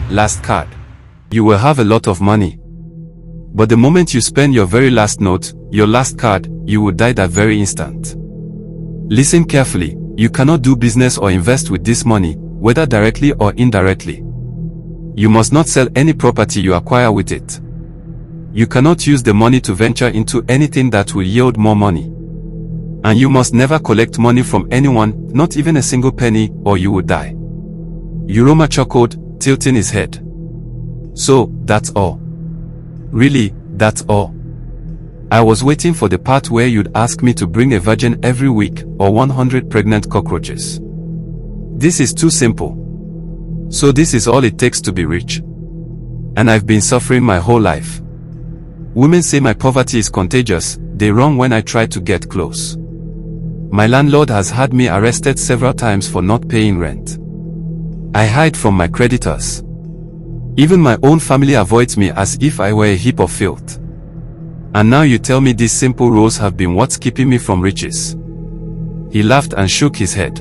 last card. You will have a lot of money. But the moment you spend your very last note, your last card, you will die that very instant. Listen carefully, you cannot do business or invest with this money, whether directly or indirectly. You must not sell any property you acquire with it. You cannot use the money to venture into anything that will yield more money. And you must never collect money from anyone, not even a single penny, or you will die. Uroma chuckled, tilting his head. So, that's all. Really, that's all. I was waiting for the part where you'd ask me to bring a virgin every week, or 100 pregnant cockroaches. This is too simple. So this is all it takes to be rich. And I've been suffering my whole life. Women say my poverty is contagious, they wrong when I try to get close. My landlord has had me arrested several times for not paying rent. I hide from my creditors. Even my own family avoids me as if I were a heap of filth. And now you tell me these simple rules have been what's keeping me from riches. He laughed and shook his head.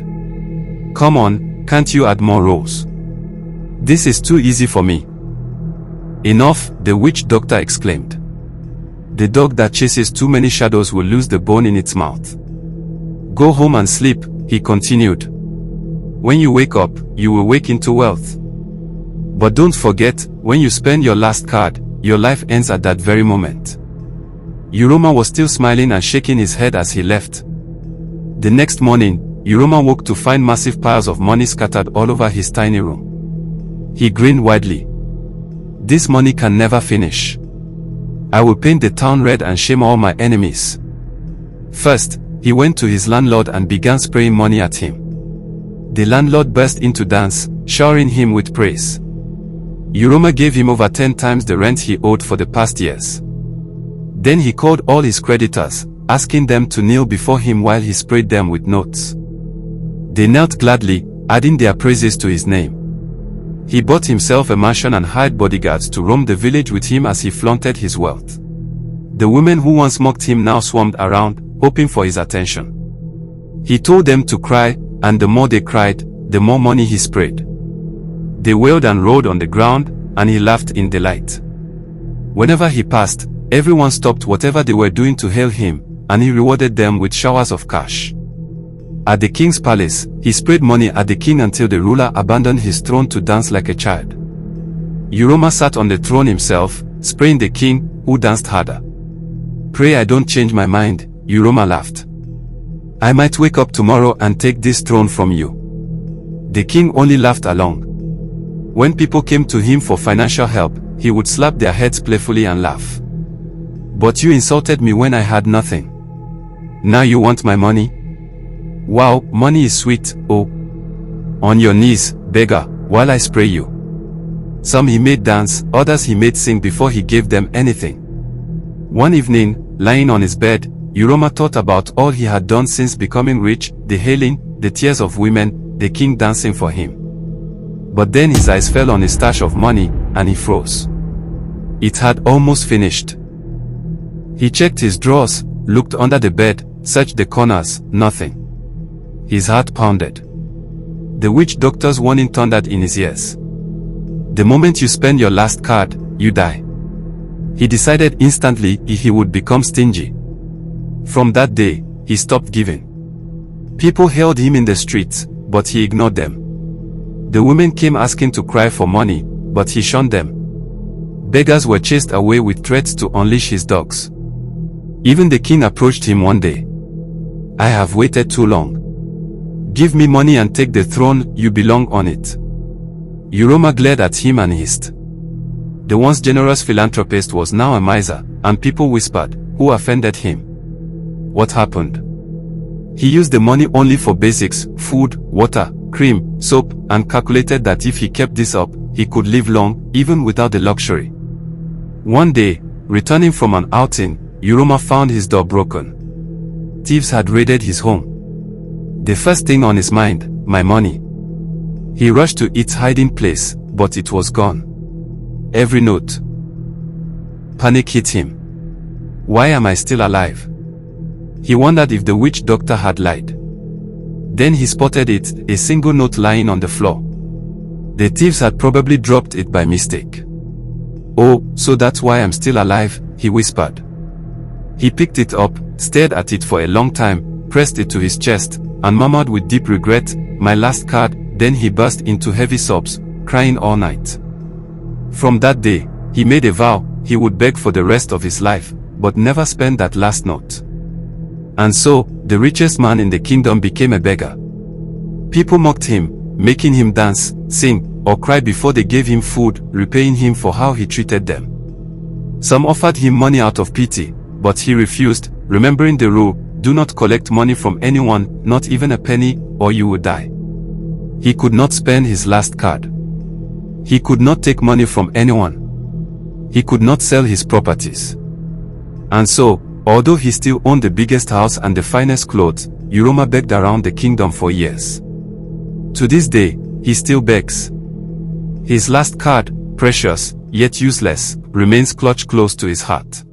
Come on, can't you add more rules? This is too easy for me. Enough, the witch doctor exclaimed. The dog that chases too many shadows will lose the bone in its mouth. Go home and sleep, he continued. When you wake up, you will wake into wealth. But don't forget, when you spend your last card, your life ends at that very moment. Uroma was still smiling and shaking his head as he left. The next morning, Uroma woke to find massive piles of money scattered all over his tiny room. He grinned widely. This money can never finish. I will paint the town red and shame all my enemies. First, he went to his landlord and began spraying money at him. The landlord burst into dance, showering him with praise. Uroma gave him over 10 times the rent he owed for the past years. Then he called all his creditors, asking them to kneel before him while he sprayed them with notes. They knelt gladly, adding their praises to his name. He bought himself a mansion and hired bodyguards to roam the village with him as he flaunted his wealth. The women who once mocked him now swarmed around, hoping for his attention. He told them to cry, and the more they cried, the more money he sprayed. They wailed and rolled on the ground, and he laughed in delight. Whenever he passed, everyone stopped whatever they were doing to hail him, and he rewarded them with showers of cash. At the king's palace, he sprayed money at the king until the ruler abandoned his throne to dance like a child. Uroma sat on the throne himself, spraying the king, who danced harder. Pray I don't change my mind, Uroma laughed. I might wake up tomorrow and take this throne from you. The king only laughed along. When people came to him for financial help, he would slap their heads playfully and laugh. But you insulted me when I had nothing. Now you want my money? Wow, money is sweet, oh. On your knees, beggar, while I spray you. Some he made dance, others he made sing before he gave them anything. One evening, lying on his bed, Uroma thought about all he had done since becoming rich, the hailing, the tears of women, the king dancing for him. But then his eyes fell on a stash of money, and he froze. It had almost finished. He checked his drawers, looked under the bed, searched the corners, nothing. His heart pounded. The witch doctor's warning thundered in his ears. The moment you spend your last card, you die. He decided instantly he would become stingy. From that day, he stopped giving. People hailed him in the streets, but he ignored them. The women came asking to cry for money, but he shunned them. Beggars were chased away with threats to unleash his dogs. Even the king approached him one day. I have waited too long. Give me money and take the throne, you belong on it. Uroma glared at him and hissed. The once generous philanthropist was now a miser, and people whispered, who offended him? What happened? He used the money only for basics, food, water, cream, soap, and calculated that if he kept this up, he could live long, even without the luxury. One day, returning from an outing, Uroma found his door broken. Thieves had raided his home. The first thing on his mind, my money. He rushed to its hiding place, but it was gone. Every note. Panic hit him. Why am I still alive? He wondered if the witch doctor had lied. Then he spotted it, a single note lying on the floor. The thieves had probably dropped it by mistake. "Oh, so that's why I'm still alive," he whispered. He picked it up, stared at it for a long time, pressed it to his chest, and murmured with deep regret, "My last card." Then he burst into heavy sobs, crying all night. From that day, he made a vow he would beg for the rest of his life, but never spend that last note. And so, the richest man in the kingdom became a beggar. People mocked him, making him dance, sing, or cry before they gave him food, repaying him for how he treated them. Some offered him money out of pity, but he refused, remembering the rule, do not collect money from anyone, not even a penny, or you will die. He could not spend his last card. He could not take money from anyone. He could not sell his properties. And so, although he still owned the biggest house and the finest clothes, Uroma begged around the kingdom for years. To this day, he still begs. His last card, precious, yet useless, remains clutched close to his heart.